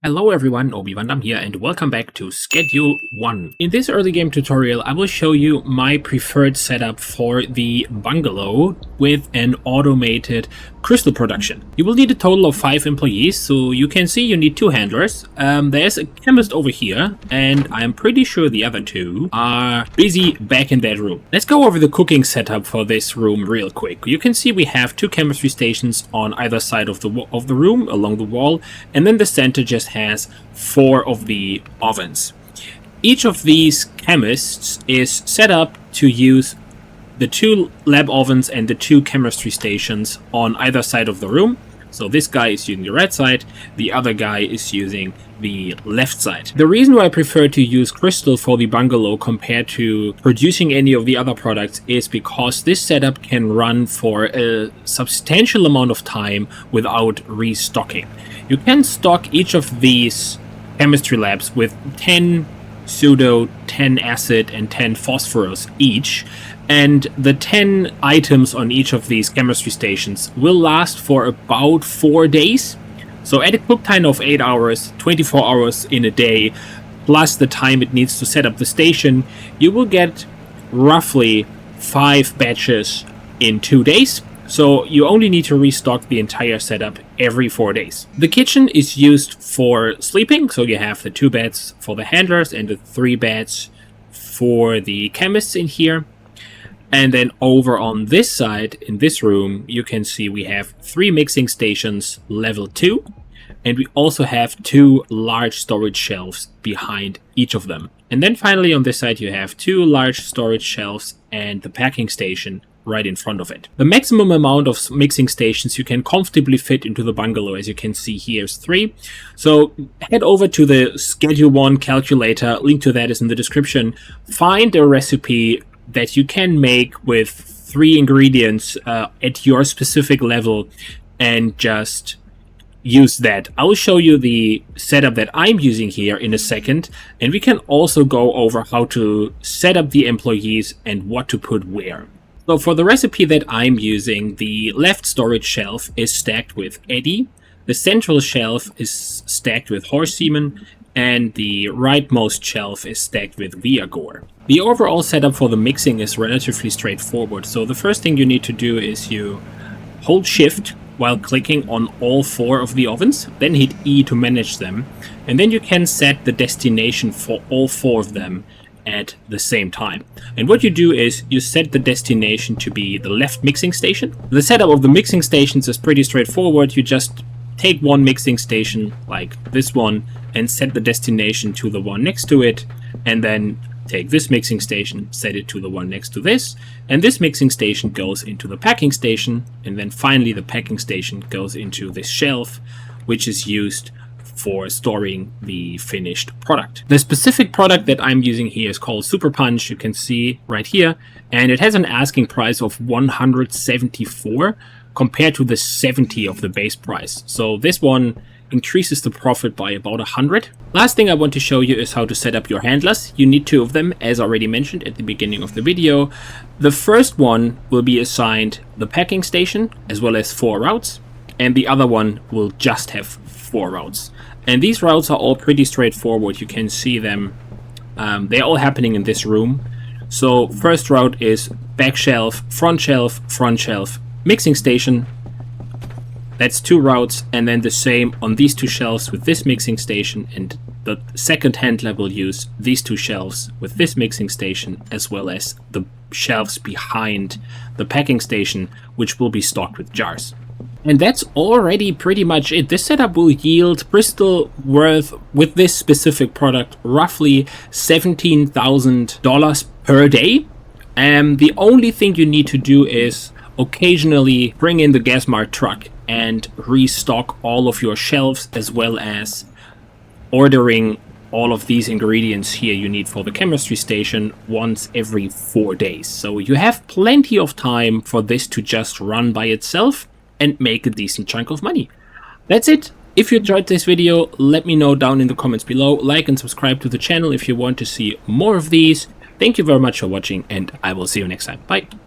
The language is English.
Hello everyone, ObiVanDamme here and welcome back to Schedule 1. In this early game tutorial I will show you my preferred setup for the bungalow with an automated crystal production. You will need a total of 5 employees, so you can see you need 2 handlers. There's a chemist over here and I'm pretty sure the other 2 are busy back in that room. Let's go over the cooking setup for this room real quick. You can see we have 2 chemistry stations on either side of the room along the wall, and then the center just has 4 of the ovens. Each of these chemists is set up to use the 2 lab ovens and the 2 chemistry stations on either side of the room. So this guy is using the right side, the other guy is using the left side. The reason why I prefer to use crystal for the bungalow compared to producing any of the other products is because this setup can run for a substantial amount of time without restocking. You can stock each of these chemistry labs with 10 pseudo, 10 acid, and 10 phosphorus each, and the 10 items on each of these chemistry stations will last for about 4 days. So at a cook time of 8 hours, 24 hours in a day, plus the time it needs to set up the station, you will get roughly 5 batches in 2 days. So you only need to restock the entire setup every 4 days. The kitchen is used for sleeping, so you have the 2 beds for the handlers and the 3 beds for the chemists in here. And then over on this side, in this room, you can see we have 3 mixing stations level 2. And we also have 2 large storage shelves behind each of them. And then finally on this side you have 2 large storage shelves and the packing station right in front of it. The maximum amount of mixing stations you can comfortably fit into the bungalow, as you can see here, is 3. So head over to the Schedule 1 calculator, link to that is in the description. Find a recipe that you can make with 3 ingredients at your specific level and just use that. I will show you the setup that I'm using here in a second, and we can also go over how to set up the employees and what to put where. So for the recipe that I'm using, the left storage shelf is stacked with Eddy, the central shelf is stacked with horse semen, and the rightmost shelf is stacked with Viagor. The overall setup for the mixing is relatively straightforward. So the first thing you need to do is you hold shift while clicking on all 4 of the ovens, then hit E to manage them, and then you can set the destination for all 4 of them at the same time. And what you do is you set the destination to be the left mixing station. The setup of the mixing stations is pretty straightforward. You just take one mixing station like this one and set the destination to the one next to it, and then take this mixing station, set it to the one next to this, and this mixing station goes into the packing station, and then finally the packing station goes into this shelf, which is used for storing the finished product. The specific product that I'm using here is called Super Punch, you can see right here, and it has an asking price of 174 compared to the 70 of the base price. So this one increases the profit by about 100. Last thing I want to show you is how to set up your handlers. You need 2 of them, as already mentioned at the beginning of the video. The first one will be assigned the packing station as well as 4 routes, and the other one will just have 4 routes. And these routes are all pretty straightforward. You can see them. They're all happening in this room. So first route is back shelf, front shelf, mixing station. That's 2 routes, and then the same on these 2 shelves with this mixing station, and the second handler will use these 2 shelves with this mixing station as well as the shelves behind the packing station, which will be stocked with jars. And that's already pretty much it. This setup will yield crystal worth, with this specific product, roughly $17,000 per day. And the only thing you need to do is occasionally bring in the gas mart truck and restock all of your shelves, as well as ordering all of these ingredients here you need for the chemistry station once every 4 days. So you have plenty of time for this to just run by itself and make a decent chunk of money. That's it. If you enjoyed this video, let me know down in the comments below. Like and subscribe to the channel if you want to see more of these. Thank you very much for watching, and I will see you next time. Bye.